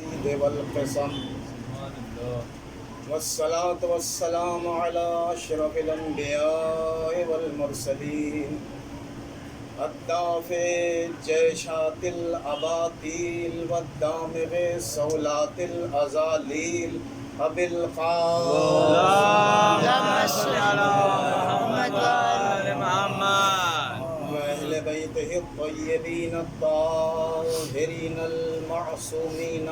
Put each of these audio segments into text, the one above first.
والتشديد والقسم والصلاة والسلام على أشرف الأنبياء والمرسلين الدافع جيشات الأباطيل والدامغ صولات الأزاليل أبي القاسم اللهم صل على محمد وآل محمد وأهل بيته الطيبين الطاهرين المعصومين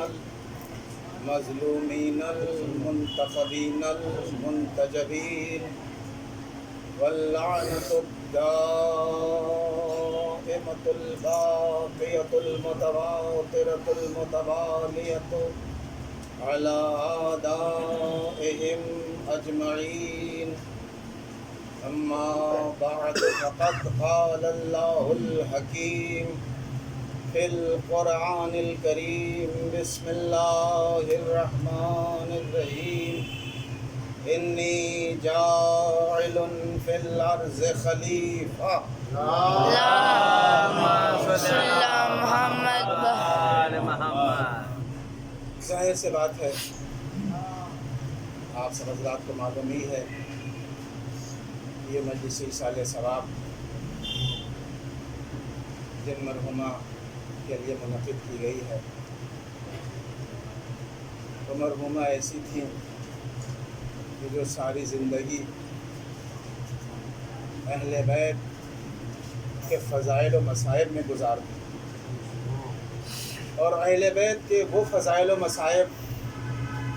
المظلومين المنتخبين المنتجبين واللعنة الدائمة الباقية المتواترة المتوالية على أعدائهم أجمعين. أما بعد فقد قال الله الحكيم في القرآن الكريم بسم الله الرحمن الرحيم إني جاعل في الأرض خليفة. اللهم صل على محمد وآل محمد. ظاہر سے بات ہے، آپ سب حضرات کو معلوم ہی ہے، یہ مجلس ایصال ثواب جن مرحومہ کے لیے منعقد کی گئی ہے، وہ مرحومہ ایسی تھیں کہ جو ساری زندگی اہل بیت کے فضائل و مصائب میں گزارتی، اور اہل بیت کے وہ فضائل و مصائب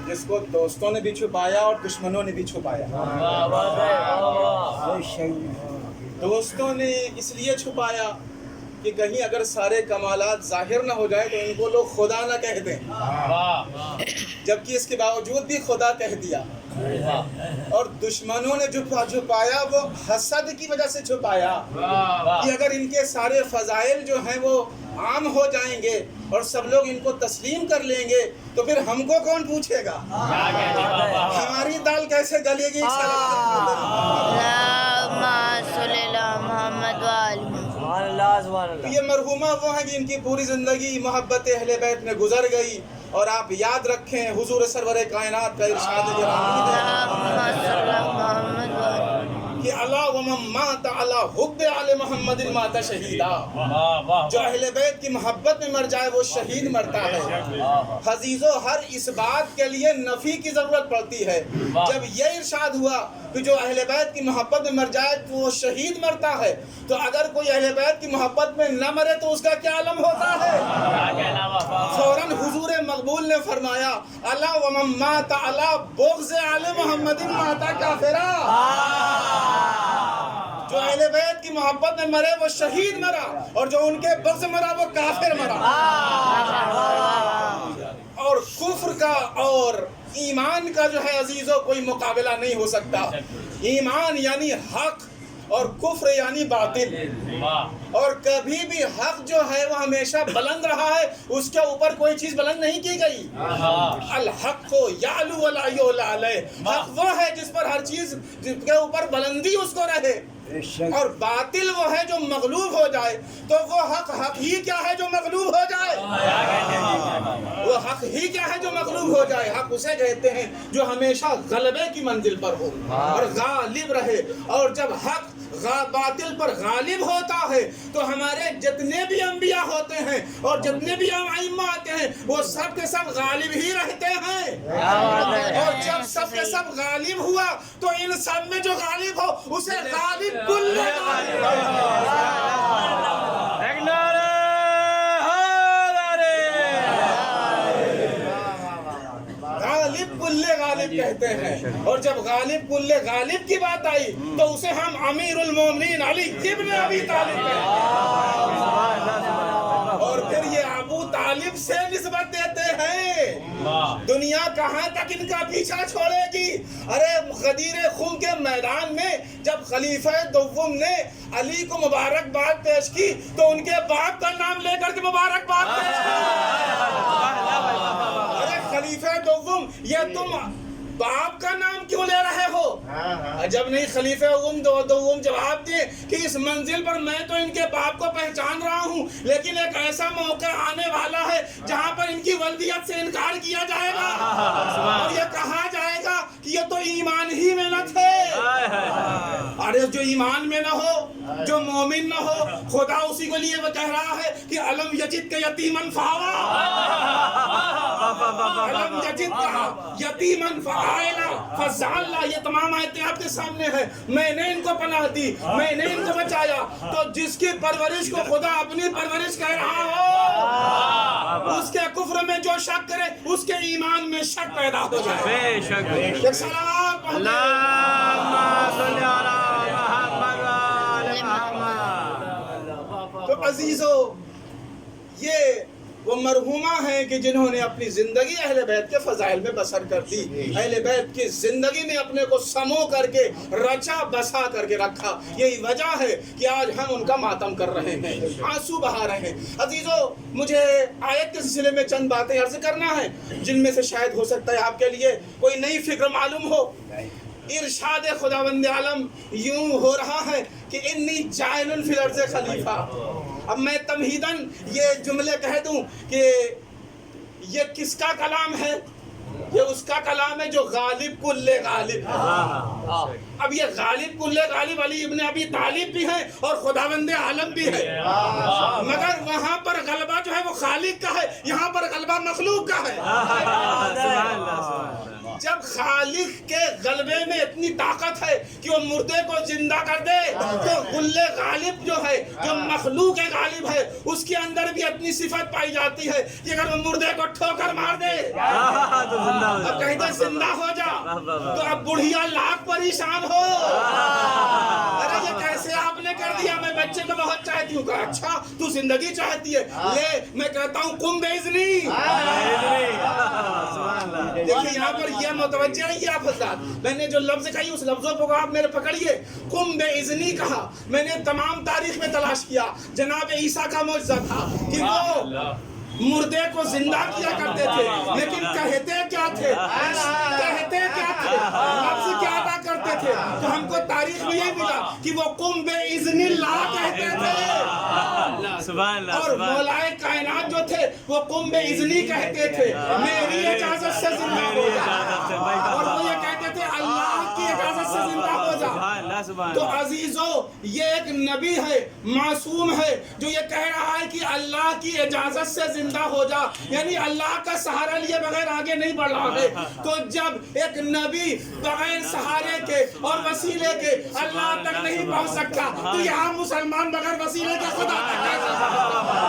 جس کو دوستوں نے بھی چھپایا اور دشمنوں نے بھی چھپایا۔ دوستوں نے اس لیے چھپایا کہ کہیں اگر سارے کمالات ظاہر نہ ہو جائے تو ان کو لوگ خدا نہ کہہ دیں، جبکہ اس کے باوجود بھی خدا کہہ دیا۔ اور دشمنوں نے چھپایا وہ حسد کی وجہ سے چھپایا کہ اگر ان کے سارے فضائل جو ہیں وہ عام ہو جائیں گے اور سب لوگ ان کو تسلیم کر لیں گے تو پھر ہم کو کون پوچھے گا، ہماری دال کیسے گلے گی۔ اللهم صل على محمد وآل محمد. یہ مرحومہ وہ ہیں کہ ان کی پوری زندگی محبت اہل بیت میں گزر گئی، اور آپ یاد رکھیں حضور سرور کائنات کا ارشاد گرامی ہے اللهم صل على محمد وآل محمد. کہ الا ومن مات علی حب آل محمد مات شہیدا، جو اہل بیت کی محبت میں مر جائے وہ شہید مرتا ہے۔ عزیزو، ہر اس بات کے لیے نفی کی ضرورت پڑتی ہے۔ جب یہ ارشاد ہوا کہ جو اہل بیت کی محبت میں مر جائے تو وہ شہید مرتا ہے، تو اگر کوئی اہل بیت کی محبت میں نہ مرے تو اس کا کیا عالم ہوتا ہے؟ فوراً حضور مقبول نے فرمایا الا ومن مات علی بغض آل محمد مات کافرا، جو اہل بیت کی محبت میں مرے وہ شہید مرا، اور جو ان کے بغض مرا وہ کافر مرا۔ اور کفر کا اور ایمان کا جو ہے عزیزو کوئی مقابلہ نہیں ہو سکتا۔ ایمان یعنی حق اور کفر یعنی باطل، اور کبھی بھی حق جو ہے وہ ہمیشہ بلند رہا ہے، اس کے اوپر کوئی چیز بلند نہیں کی گئی۔ الحق یعلو ولا یعلی علیہ، حق وہ ہے جس پر ہر چیز جس کے اوپر بلندی اس کو رہے، اور باطل وہ ہے جو مغلوب ہو جائے۔ تو وہ حق ہی کیا ہے جو مغلوب ہو جائے؟ وہ حق ہی کیا ہے جو مغلوب ہو جائے؟ حق اسے کہتے ہیں جو ہمیشہ غلبے کی منزل پر ہو اور غالب رہے۔ اور جب حق باطل پر غالب ہوتا ہے تو ہمارے جتنے بھی انبیاء ہوتے ہیں اور جتنے بھی ائمہ آتے ہیں وہ سب کے سب غالب ہی رہتے ہیں۔ اور جب سب کے سب غالب ہوا تو ان سب میں جو غالب ہو اسے غالب کل غالب کہتے ہیں۔ اور جب غالب کل غالب کی بات آئی تو اسے ہم امیر المومنین علی ابن ابی طالب کہتے ہیں، اور پھر یہ ابو طالب سے نسبت دیتے ہیں۔ دنیا کہاں تک ان کا پیچھا چھوڑے گی؟ ارے غدیر خم کے میدان میں جب خلیفہ دوم نے علی کو مبارکباد پیش کی تو ان کے باپ کا نام لے کر کے مبارکباد پیش کی۔ ارے خلیفہ دوم، یہ تم باپ کا نام کیوں لے رہے ہو؟ جب نہیں خلیفہ دوم جواب دیے کہ اس منزل پر میں تو ان کے باپ کو پہچان رہا ہوں، لیکن ایک ایسا موقع آنے والا ہے جہاں پر ان کی ولدیت سے انکار کیا جائے گا اور یہ کہا جائے گا کہ یہ تو ایمان ہی میں نہ تھے۔ ارے جو ایمان میں نہ ہو، جو مومن نہ ہو، خدا اسی کو لیے وہ کہہ رہا ہے کہ علم یجد کے یتیمن فآوا، علم یجد کا یتیمن فآلا فزعلا، یہ تمام آیتیں آپ کے سامنے ہیں۔ میں نے ان کو پناہ دی، میں نے ان کو بچایا۔ تو جس کی پرورش کو خدا اپنی پرورش کہہ رہا ہو، اس کے کفر میں جو شک کرے اس کے ایمان میں شک پیدا ہو جائے۔ بے شک بے شک۔ ایک سلام اللہم صلی علی محمد وآل محمد۔ تو عزیزو، یہ وہ مرحومہ ہیں کہ جنہوں نے اپنی زندگی اہل بیت کے فضائل میں بسر کر دی، اہل بیت کی زندگی میں اپنے کو سمو کر کے رچا بسا کر کے رکھا۔ یہی وجہ ہے کہ آج ہم ان کا ماتم کر رہے ہیں، آنسو بہا رہے ہیں۔ عزیزو، مجھے آیت کے سلسلے میں چند باتیں عرض کرنا ہے جن میں سے شاید ہو سکتا ہے آپ کے لیے کوئی نئی فکر معلوم ہو۔ ارشاد خداوند عالم یوں ہو رہا ہے کہ انی جاعل فی الارض خلیفہ۔ اب میں تمہیداً یہ جملے کہہ دوں کہ یہ کس کا کلام ہے؟ یہ اس کا کلام ہے جو غالب کل غالب ہے۔ اب یہ غالب کل غالب علی ابن ابی طالب بھی ہے اور خداوند عالم بھی ہے، مگر وہاں پر غلبہ جو ہے وہ خالق کا ہے، یہاں پر غلبہ مخلوق کا ہے۔ جب خالق کے غلبے میں اتنی طاقت ہے کہ وہ مردے کو زندہ کر دے، تو غل غالب جو ہے، جو مخلوق غالب ہے، اس کے اندر بھی اتنی صفت پائی جاتی ہے کہ اگر وہ مردے کو ٹھوکر مار دے، اب کہتے زندہ ہو جا، تو اب بڑھیا لاکھ پریشان ہو۔ ارے یہ کیسے آپ نے کر دیا؟ میں بچے کو بہت چاہتی ہوں۔ کہا اچھا تو زندگی چاہتی ہے، لے میں کہتا ہوں قم بإذنی۔ دیکھیں یہاں پر یہ متوجہ ہے، یہ آپ حضرات، میں نے جو لفظ کہی اس لفظوں کو آپ میرے پکڑیے۔ قم بإذنی کہا، میں نے تمام تاریخ میں تلاش کیا، جناب عیسیٰ کا معجزہ تھا کہ وہ مردے کو زندہ کیا کرتے تھے، لیکن کہتے کیا تھے؟ کہتے کیا تھے؟ لفظ کیا ادا کرتے تھے؟ تو ہم کو تاریخ میں یہ ملا کہ وہ قم بإذن اللہ کہتے تھے، اور مولائے کائنات جو تھے وہ قم بإذنی کہتے تھے، میری اجازت سے زندہ ہو جا، اور وہ یہ کہتے تھے اللہ کی اجازت سے زندہ ہو جا۔ تو عزیزو، یہ ایک نبی ہے، معصوم ہے، جو یہ کہہ رہا ہے کہ اللہ کی اجازت سے زندہ ہو جا، یعنی اللہ کا سہارا لیے بغیر آگے نہیں بڑھ رہا ہے۔ تو جب ایک نبی بغیر سہارے کے اور وسیلے کے اللہ تک نہیں پہنچ سکتا، تو یہاں مسلمان بغیر وسیلے کے خدا تک کیسے پہنچ سکتا؟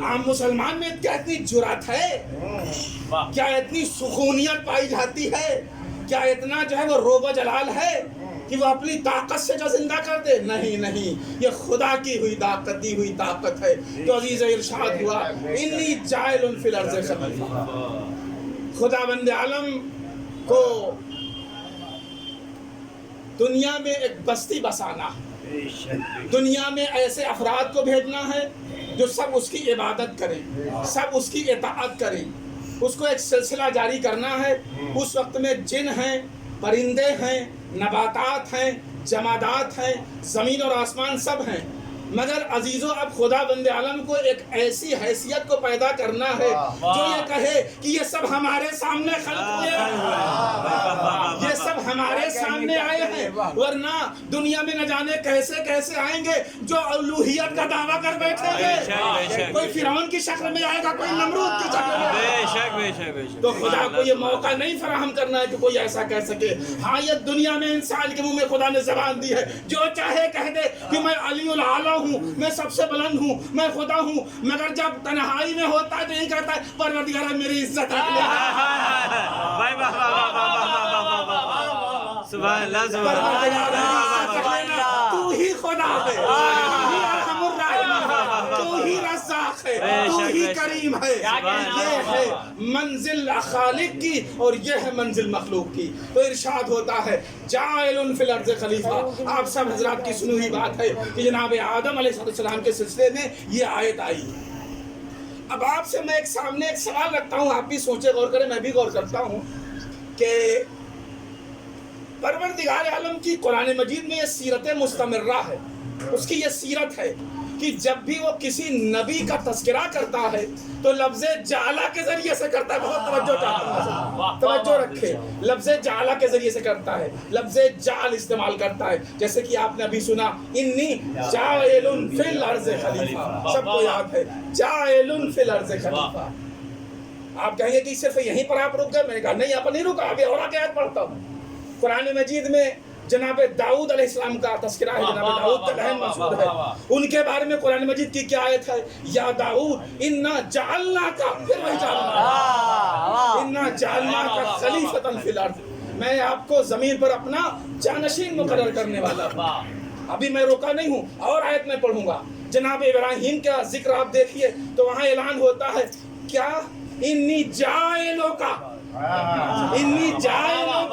عام مسلمان میں کیا اتنی جرات ہے؟ کیا اتنی سکونیت پائی جاتی ہے؟ کیا اتنا جو ہے وہ روب و جلال ہے کہ وہ اپنی طاقت سے جو زندہ کر دے؟ نہیں نہیں، یہ خدا کی ہوئی طاقت، دی ہوئی طاقت ہے۔ تو عزیز ارشاد ہوا انی جاعل فی الارض خلیفہ۔ خداوند عالم کو دنیا میں ایک بستی بسانا، دنیا میں ایسے افراد کو بھیجنا ہے جو سب اس کی عبادت کریں، سب اس کی اطاعت کریں، اس کو ایک سلسلہ جاری کرنا ہے۔ اس وقت میں جن ہیں، پرندے ہیں، نباتات ہیں، جمادات ہیں، زمین اور آسمان سب ہیں، مگر عزیزو اب خدا بند عالم کو ایک ایسی حیثیت کو پیدا کرنا ہے جو یہ کہے کہ یہ سب ہمارے سامنے خلق ہوئے ہیں، یہ سب ہمارے سامنے آئے ہیں، ورنہ دنیا میں نہ جانے کیسے کیسے آئیں گے جو الوہیت کا دعویٰ کر بیٹھیں گے۔ کوئی فرعون کی شکل میں آئے گا، کوئی نمرود کی شکل میں آئے گا۔ تو خدا کو یہ موقع نہیں فراہم کرنا ہے کہ کوئی ایسا کہہ سکے۔ ہاں یہ دنیا میں انسان کے منہ میں خدا نے زبان دی ہے، جو چاہے کہہ دے کہ میں علی الاعلیٰ ہوں، میں سب سے بلند ہوں، میں خدا ہوں، مگر جب تنہائی میں ہوتا ہے تو یہی کہتا ہے پروردگار میری عزت رکھ لے۔ سبحان اللہ، تو ہی خدا ہے، تو ہی ارحم الراحمین، تو ہی رزاق ہے، تو ہی کریم ہے. یہ ہے منزل خالق کی اور یہ ہے منزل مخلوق کی. تو ارشاد ہوتا ہے جاعل فی الارض خلیفہ. آپ سب حضرات کی سنی ہوئی بات ہے کہ جناب آدم علیہ السلام کے سلسلے میں یہ آیت آئی. اب آپ سے میں سامنے ایک سوال رکھتا ہوں، آپ بھی سوچے غور کریں، میں بھی غور کرتا ہوں کہ پروردگار عالم کی قرآن مجید میں یہ سیرت مستمرہ ہے. اس کی یہ سیرت ہے کہ جب بھی وہ کسی نبی کا تذکرہ کرتا ہے تو لفظ جعلہ کے ذریعے سے کرتا ہے. بہت توجہ چاہتا ہوں، توجہ رکھے. لفظ جعلہ کے ذریعے سے کرتا ہے، لفظ جعل استعمال کرتا ہے. جیسے کہ آپ نے ابھی سنا انی جاعل فی الارض خلیفہ، سب کو یاد ہے جاعل فی الارض خلیفہ. آپ کہیں گے کہ صرف یہیں پر آپ رک گئے. میں نے کہا نہیں، یہاں پر نہیں رکا، ابھی اور آگے آیت پڑھتا ہوں. قرآن مجید میں جناب داؤد علیہ السلام کا تذکرہ ہے، جناب داؤد کا لحن موجود ہے. ان کے بارے میں قرآن مجید کی کیا آیت ہے؟ یا داؤد انا جعلناک، پھر وہی انا جعلناک خلیفۃ فی الارض. میں آپ کو زمین پر اپنا جانشین مقرر کرنے والا ہوں. ابھی میں روکا نہیں ہوں، اور آیت میں پڑھوں گا. جناب ابراہیم کا ذکر آپ دیکھیے تو وہاں اعلان ہوتا ہے کیا؟ انی جاعلک انی جاعلک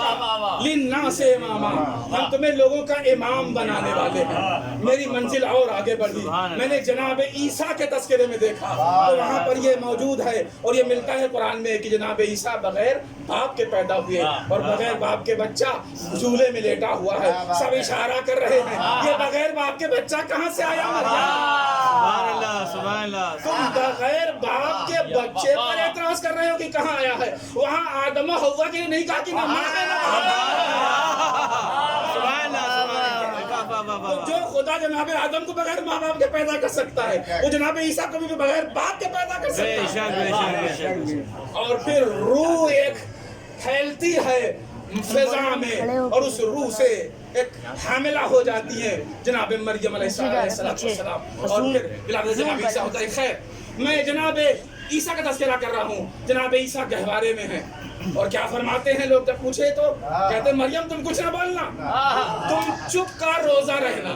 للناس اماما. ہم تمہیں لوگوں کا امام بنانے والے ہیں. میری منزل اور آگے بڑھی. میں نے جناب عیسیٰ کے تذکرے میں دیکھا تو وہاں پر یہ موجود ہے اور یہ ملتا ہے قرآن میں کہ جناب عیسیٰ بغیر باپ کے پیدا ہوئے اور بغیر باپ کے بچہ جھولے میں لیٹا ہوا ہے. سب اشارہ کر رہے ہیں یہ بغیر باپ کے بچہ کہاں سے آیا؟ سبحان اللہ، سبحان اللہ. تم بغیر باپ کے بچے پر اعتراض کر رہے ہو کہ کہاں آیا ہے؟ وہاں آدم و حوا کے لیے نہیں کہا کہ نہ ماں ہے نہ باپ. جو خدا جناب آدم کو بغیر ماں باپ کے پیدا کر سکتا ہے وہ جناب عیسیٰ کو بھی بغیر باپ کے پیدا کر سکتا ہے. اور پھر روح ایک پھیلتی ہے فضا میں اور اس روح سے ایک حاملہ ہو جاتی ہے جناب مریم علیہ السلام. اور پھر بلاد جناب عیسیٰ ہوتا ہے. خیر، میں جناب عیسیٰ کا تذکرہ کر رہا ہوں. جناب عیسیٰ گہوارے میں ہیں اور کیا فرماتے ہیں لوگ جب پوچھے تو کہتے ہیں مریم تم کچھ نہ بولنا، تم چپ کا روزہ رہنا،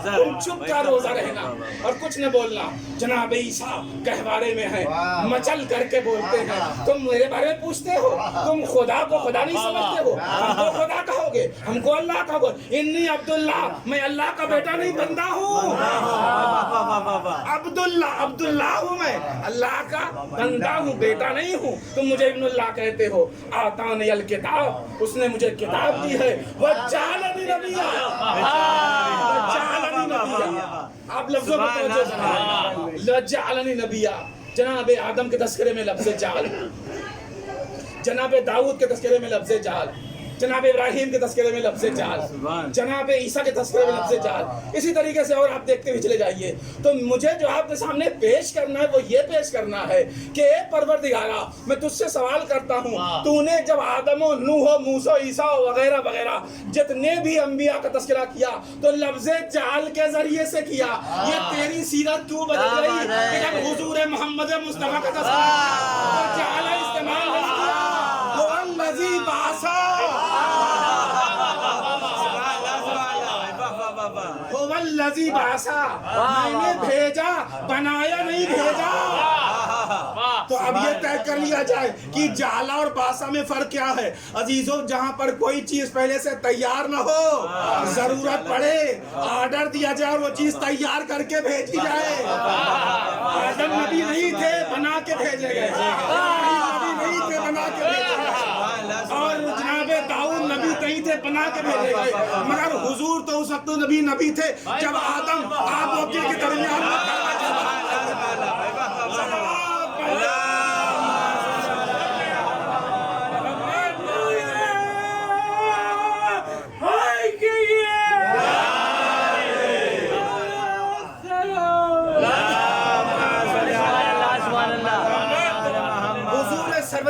تم چپ کا روزہ رہنا اور کچھ نہ بولنا. جناب عیسیٰ گہوارے میں ہیں، مچل کر کے بولتے ہیں تم میرے بارے میں پوچھتے ہو، تم خدا کو خدا نہیں سمجھتے ہو، ہم کو خدا کہو گے، ہم کو اللہ کہو گے. انی عبداللہ، میں اللہ کا بیٹا نہیں بندہ ہوں. عبداللہ ہوں، میں اللہ کا بندہ ہوں، بیٹا نہیں ہوں. تم مجھے ابن اللہ کہتے ہو. آتانی الکتاب، اس نے مجھے کتاب دی ہے. وجعلنی نبیا، وجعلنی نبیا. آپ لفظوں کو توجہ کریں. وجعلنی نبیا. جناب آدم کے تذکرے میں لفظ جعل، جناب داؤد کے تذکرے میں لفظ جعل، جناب ابراہیم کے تذکرے میں لفظ جعل، جناب عیسیٰ کے تذکرے میں لفظ جعل. اسی طریقے سے اور آپ دیکھتے ہوئے چلے جائیے. تو مجھے جو آپ کے سامنے پیش کرنا ہے وہ یہ پیش کرنا ہے کہ اے پروردگارا، میں تجھ سے سوال کرتا ہوں، تو نے جب آدم و نوح و موسیٰ عیسیٰ وغیرہ وغیرہ جتنے بھی انبیاء کا تذکرہ کیا تو لفظ جعل کے ذریعے سے کیا. یہ تیری سیرت کیوں بدل گئی کہ جب حضور محمد مصطفیٰ کا تذکرہ جعل استعمال نہیں کیا؟ وہ الذی بعث، هو الذی بعث، میں نے بھیجا، بنایا نہیں بھیجا. تو اب یہ طے کر لیا جائے کہ جعل اور باسا میں فرق کیا ہے. عزیزوں، جہاں پر کوئی چیز پہلے سے تیار نہ ہو، ضرورت پڑے آرڈر دیا جائے اور وہ چیز تیار کر کے بھیجی جائے. آدم نبی نہیں تھے، بنا کے بھیجے گئے. نبی نہیں تھے، بنا کے بھیجے گئے. اور جناب داؤد نبی نہیں تھے، بنا کے بھیجے گئے. مگر حضور تو اس وقت نبی تھے جب آدم آپ وکیل کے درمیان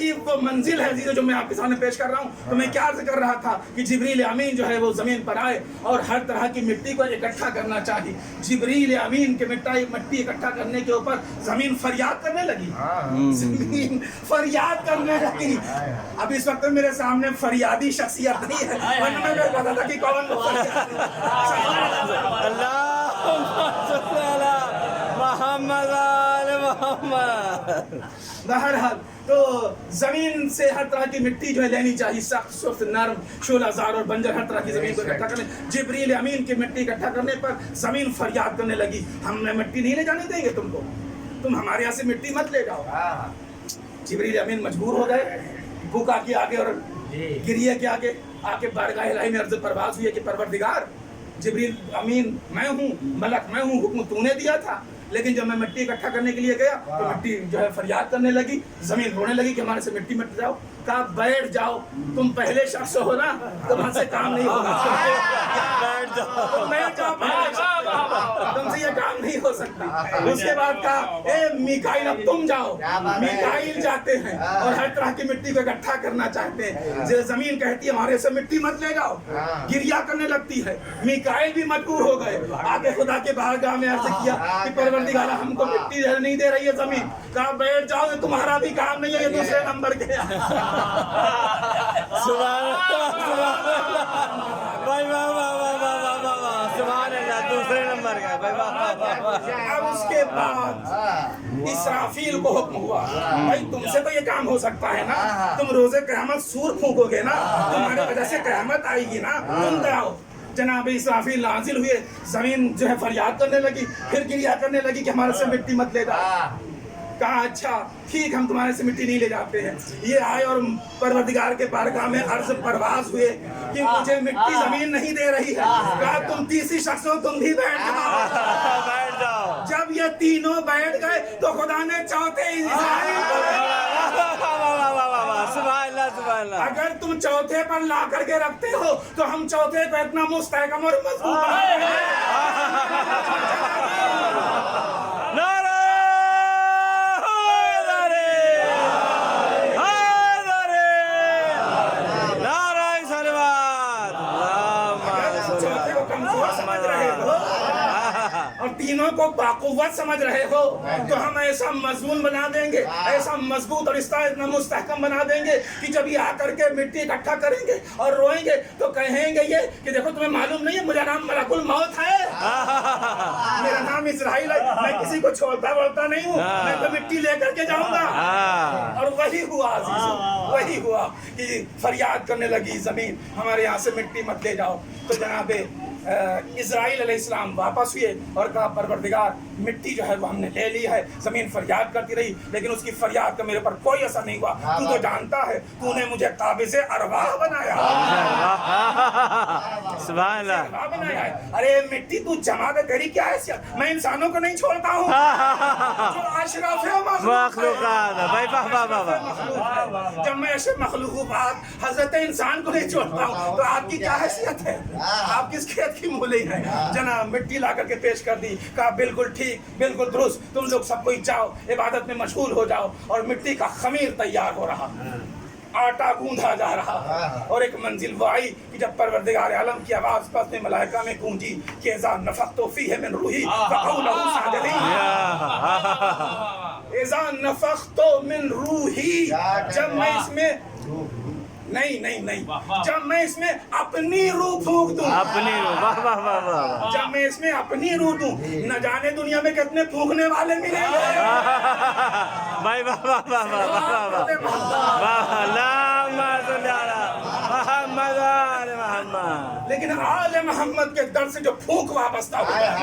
عجیب وہ منزل ہے عزیزو جو میں آپ کے سامنے پیش کر رہا ہوں. تو میں کیا عرض کر رہا تھا کہ جبریل امین جو ہے وہ زمین پر آئے اور ہر طرح کی مٹی کو اکٹھا کرنا چاہیے. جبریل امین کے مٹی اکٹھا کرنے کے اوپر زمین فریاد کرنے لگی. زمین فریاد کرنے لگی. اب اس وقت میرے سامنے فریادی شخصیت نہیں ہے, ورنہ میں بتا تھا کہ کون محمد آل محمد. بہرحال تو زمین سے ہر طرح کی مٹی جو ہے لینی چاہیے, سخت سخت نرم شولہ زار اور بنجر ہر طرح کی زمین کو اکٹھا کرنے. جبریل امین کی مٹی اکٹھا کرنے پر زمین فریاد کرنے لگی, ہم مٹی نہیں لے جانے دیں گے تم کو, تم ہمارے یہاں سے مٹی مت لے جاؤ. جبریل امین مجبور ہو گئے, بکا کے آگے اور گریے کے آگے آ کے بارگاہ الہی میں عرض پرواز ہوئی کہ پروردگار جبریل امین میں ہوں, ملک میں ہوں, حکم تو نے دیا تھا, لیکن جب میں مٹی اکٹھا کرنے کے لیے گیا تو مٹی جو ہے فریاد کرنے لگی, زمین رونے لگی کہ ہمارے سے مٹی مٹ جاؤ. کہا بیٹھ جاؤ, تم پہلے شخص ہو نا, تمہارے سے کام نہیں ہوگا, تم سے یہ کام نہیں ہو سکتا. اس کے بعد کہا اے میکائیل اب تم جاؤ. میکائیل جاتے ہیں اور ہر طرح کی مٹی کو اکٹھا کرنا چاہتے ہیں. زمین کہتی ہے ہمارے سے مٹی مت لے جاؤ, گریا کرنے لگتی ہے. میکائیل بھی مجبور ہو گئے, آگے خدا کے بارگاہ میں عرض کیا کہ پروردگار ہم کو مٹی نہیں دے رہی ہے زمین. کہا بیٹھ جاؤ, یہ تمہارا بھی کام نہیں ہے, یہ دوسرے نمبر کے. سبحان اللہ, بھائی واہ واہ واہ واہ واہ واہ, سبحان اللہ, دوسرے نمبر کا بھائی واہ واہ واہ. اب اس کے بعد اسرافیل کو حکم ہوا, بھائی تم سے تو یہ کام ہو سکتا ہے نا, تم روز قیامت سور پھونکو گے نا, تمہاری وجہ سے قیامت آئے گی نا, تم جاؤ. جناب اسرافیل نازل ہوئے, زمین جو ہے فریاد کرنے لگی, پھر گریا کرنے لگی کہ ہمارے سے مٹی مت لے جاؤ. کہا اچھا ٹھیک, ہم تمہارے سے مٹی نہیں لے جاتے ہیں. یہ آئے اور پروردگار کے بارگاہ میں عرض پرواز ہوئے کہ مجھے مٹی زمین نہیں دے رہی ہے. کہا تم تیسری شخص ہو, تم بھی بیٹھ جاؤ. جب یہ تینوں بیٹھ گئے تو خدا نے چوتھے اسرائیل کو اگر تم چوتھے پر لا کر کے رکھتے ہو تو ہم چوتھے کو اتنا مستحکم اور مضبوط اور تینوں کو باقوت سمجھ رہے ہو تو ہم ایسا مضمون بنا دیں گے, ایسا مضبوط اور اتنا مستحکم بنا دیں گے کہ جب یہ آ کر کے مٹی اکٹھا کریں گے اور روئیں گے تو کہیں گے یہ کہ دیکھو تمہیں معلوم نہیں ہے میرا نام ملک الموت ہے, میرا نام اسرائیل ہے, میں کسی کو چھوڑتا بولتا نہیں ہوں, میں تو مٹی لے کر کے جاؤں گا. اور وہی ہوا عزیزو, وہی ہوا کہ فریاد کرنے لگی زمین ہمارے یہاں سے مٹی مت لے جاؤ. تو جناب اسرائیل علیہ السلام واپس ہوئے اور کہا پروردگار مٹی جو ہے وہ ہم نے لے لی ہے. زمین فریاد کرتی رہی لیکن اس کی فریاد کا میرے پر کوئی اثر نہیں ہوا. تو تو جانتا ہے تو نے مجھے قابض ارواح بنایا, سبحان اللہ, بنایا ہے. ارے مٹی تو جمع دے, تیری کیا حیثیت, میں انسانوں کو نہیں چھوڑتا ہوں جو اشرف مخلوقات. بھائی واہ واہ واہ واہ. جب میں اشرف مخلوقات حضرت انسان کو نہیں چھوڑتا ہوں تو آپ کی کیا حیثیت ہے, آپ کس کھیت کی مولی ہے. جناب مٹی لا کر کے پیش کر دی, کہا بالکل ٹھیک, بالکل درست, تم لوگ سب کوئی جاؤ عبادت میں مشغول ہو جاؤ. اور مٹی کا خمیر تیار ہو رہا, آٹا گوندھا جا رہا, اور ایک منزل وہ آئی کہ جب پروردگار عالم کی آواز پس میں ملائکہ میں گونجی کہ اذا نفخت فیہ من روحی فقعوا له ساجدین. اذا نفخت من روحی, جب میں اس میں نہیں جب میں اس میں اپنی روح پھونک دوں, اپنی روح, واہ واہ واہ واہ. جب میں اس میں اپنی روح دوں, نہ جانے دنیا میں کتنے پھونکنے والے ملیں گے. بھائی واہ واہ واہ واہ واہ, اللہم صلی علی محمد آل محمد. لیکن آل محمد کے در سے جو پھونک وابستہ ہو جائے,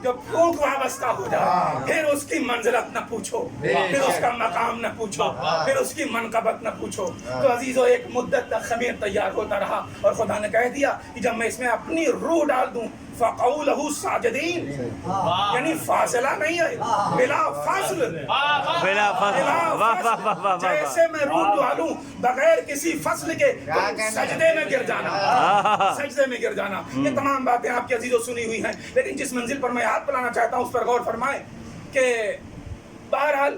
جو پھونک وابستہ ہو جائے, پھر اس کی منزلت نہ پوچھو, پھر اس کا مقام نہ پوچھو, پھر اس کی منقبت نہ پوچھو. تو عزیزو ایک مدت تک خمیر تیار ہوتا رہا اور خدا نے کہہ دیا کہ جب میں اس میں اپنی روح ڈال دوں فقعوا له ساجدین, یعنی فاصلہ نہیں ہے, بلا فاصل, بلا فاصل. جیسے میں روح ڈالوں بغیر کسی فصل کے سجدے میں گر جانا, سجدے میں گر جانا. یہ تمام باتیں آپ کی عزیزو سنی ہوئی ہیں, لیکن جس منزل پر میں ہاتھ پلانا چاہتا ہوں اس پر غور فرمائیں کہ بہرحال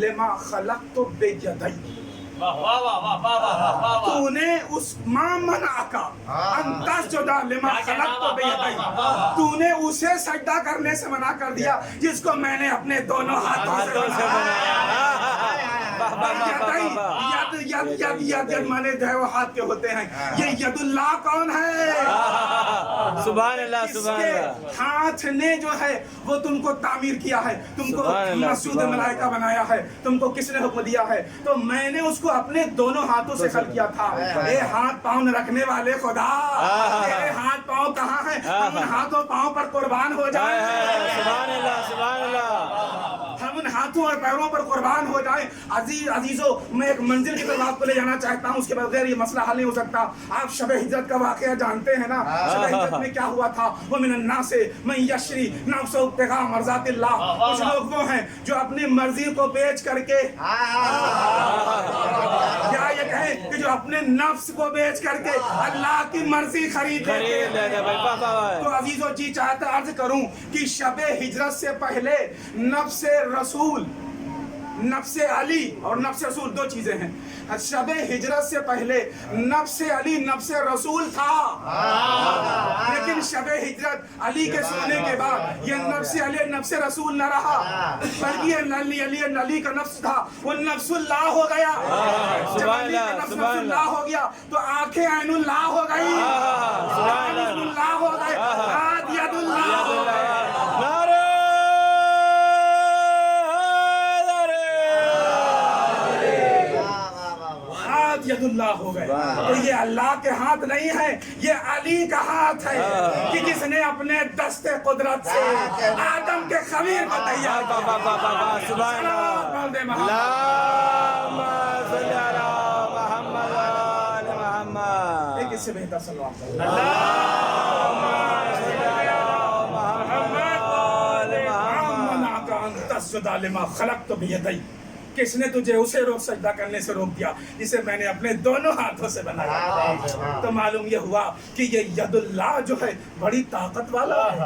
لما خلقت بیدی واہ واہ واہ واہ واہ واہ واہ واہ. تو نے اس ما منعک ان تسجد لما خلقت بیدی، تو نے اسے سجدہ کرنے سے منع کر دیا جس کو میں نے اپنے دونوں ہاتھوں سے بنایا. ید مانے جو ہے وہ ہاتھ کے ہوتے ہیں. یہ ید اللہ کون ہے؟ سبحان اللہ اس سبحان کے اللہ. ہاتھ نے جو ہے وہ تم کو تعمیر کیا ہے، تم کو مسجود ملائکہ بنایا ہے، تم کو کس نے حکم دیا ہے؟ تو میں نے اس کو اپنے دونوں ہاتھوں سے خلق کیا تھا. اے ہاتھ پاؤں رکھنے والے خدا، تیرے ہاتھ پاؤں کہاں ہیں؟ ہم ان ہاتھوں پاؤں پر قربان ہو جائیں. سبحان اللہ سبحان اللہ. ہم ان ہاتھوں اور پیروں پر قربان ہو جائیں. عزیزو، میں ایک منزل کی طرف آپ کو لے جانا چاہتا ہوں، اس کے بغیر یہ مسئلہ حل نہیں ہو سکتا. آپ شب ہجرت کا واقعہ جانتے ہیں نا؟ شب ہجرت میں کیا ہوا تھا؟ وَمِنَ النَّاسِ مَن يَشْرِي نَفْسَهُ ابْتِغَاءَ مَرْضَاتِ اللَّهِ. کچھ لوگ وہ ہیں جو اپنی مرضی کو بیچ کر کے، یا یہ کہیں کہ جو اپنے نفس کو بیچ کر کے اللہ کی مرضی خرید لیتے ہیں. تو عزیزو جی چاہتا عرض کروں کہ شب ہجرت سے پہلے نفس رسول، نفس علی اور نفس رسول دو چیزیں ہیں. شب ہجرت سے پہلے نفس علی نفس رسول تھا، لیکن شب ہجرت علی کے سونے کے بعد یہ نفس علی نفس رسول نہ رہا، بلکہ یہ علی کا نفس تھا، وہ نفس اللہ ہو گیا. جب علی کا نفس نفس اللہ ہو گیا تو آنکھیں عین اللہ ہو گئی، عین اللہ ہو گئے، ہاتھ ید اللہ ہو گئے. ید اللہ ہو گئے. تو یہ اللہ کے ہاتھ نہیں ہے، یہ علی کا ہاتھ ہے کہ جس نے اپنے دست قدرت سے آدم کے خمیر کو تیار کیا. سبحان اللہ. اللہم صلی علی محمد آل محمد. ایک اس سے بہتر صلی اللہ علیہ وسلم. اللہم صلی علی محمد آل محمد. تسجد لما خلقت بیدی. کس نے تجھے اسے سجدہ کرنے سے روک دیا جسے میں نے اپنے دونوں ہاتھوں سے بنایا؟ تو معلوم یہ ہوا کہ یہ ید اللہ جو ہے بڑی طاقت والا ہے،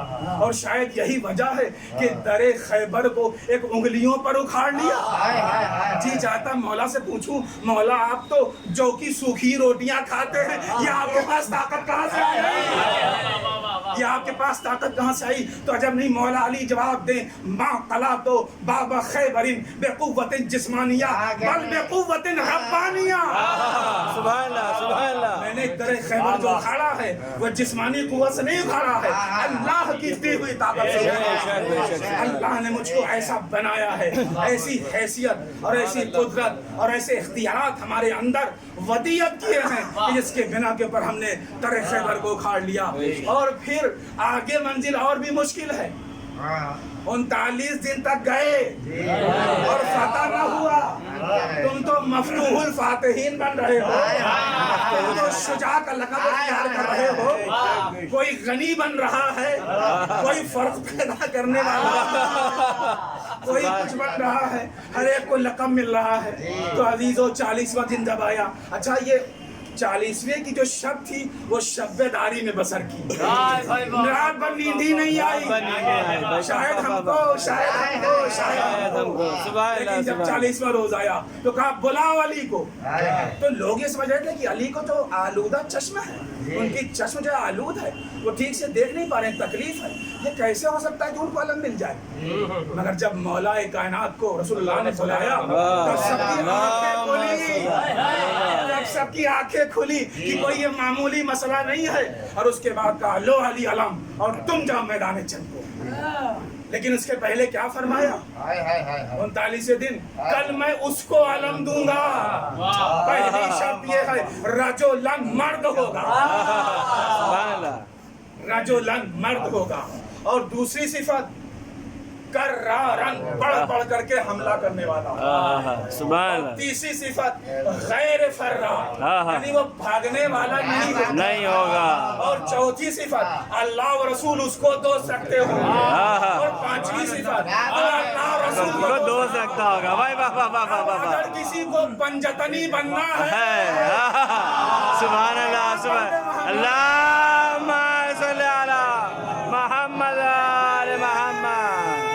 اور شاید یہی وجہ ہے کہ در خیبر کو ایک انگلیوں پر اکھاڑ لیا. جی چاہتا مولا سے پوچھوں، مولا آپ تو جو کی سوکھی روٹیاں کھاتے ہیں، یہ آپ کے پاس طاقت کہاں سے آئی؟ یہ آپ کے پاس طاقت کہاں سے آئی؟ تو عجب نہیں مولا علی جواب دیں، ما قلعت باب خیبر بقوت جسمانیہ بل بقوت ربانیہ. سبحان اللہ سبحان اللہ. میں نے در خیبر جو اکھاڑا ہے وہ جسمانی قوت سے نہیں اکھاڑا ہے، اللہ کی دی ہوئی طاقت سے اکھاڑا. اللہ نے مجھ کو ایسا بنایا ہے، ایسی حیثیت اور ایسی قدرت اور ایسے اختیارات ہمارے اندر ودیعت کیے ہیں کہ جس کے بنا کے اوپر ہم نے در خیبر کو اکھاڑ لیا. اور پھر آگے منزل اور بھی مشکل ہے. 39 دن تک گئے اور فتح نہ ہوا. تم تو مفتوح الفاتحین بن رہے ہو، تم تو شجاع کا لقب اختیار کر رہے ہو. کوئی غنی بن رہا ہے، کوئی فرق پیدا کرنے والا، کوئی کچھ بن رہا ہے، ہر ایک کو لقب مل رہا ہے. تو عزیزو 40واں دن جب آیا، اچھا یہ 40ویں کی جو شب تھی وہ شب داری میں بسر کی، رات بھر نیند ہی نہیں آئی. شاید ہم کو لیکن جب 40واں روز آیا تو کہا بلاؤ علی کو. تو لوگ یہ سمجھ رہے تھے کہ علی کو تو آلودہ چشم ہے، ان کی چشم جو آلود ہے، وہ ٹھیک سے دیکھ نہیں پا رہے ہیں، تکلیف ہے. یہ کیسے ہو سکتا ہے کہ ان کو علم مل جائے؟ مگر جب مولا کائنات کو رسول اللہ نے بلایا تو سب کی آنکھیں کھلی، جب سب کی آنکھیں کھلی کہ کوئی یہ معمولی مسئلہ نہیں ہے. اور اس کے بعد کہا لو علی علم اور تم جاؤ میدان جنگ کو. لیکن اس کے پہلے کیا فرمایا؟ 39 دن کل میں اس کو علم دوں گا. پہلی شرط یہ ہے رجولن مرد ہوگا، رجولن مرد ہوگا. اور دوسری صفت کرارن بڑھ بڑھ کر کے حملہ کرنے والا. تیسری صفت غیر فرار، یعنی وہ بھاگنے والا نہیں ہوگا. اور چوتھی صفت اللہ و رسول اس کو دوست رکھتے ہوں. اور پانچویں صفت اللہ و رسول کو دوست رکھتا ہوگا. اگر کسی کو پنجتنی بننا ہے، سبحان اللہ سبحان اللہم صلی علی محمد آل محمد.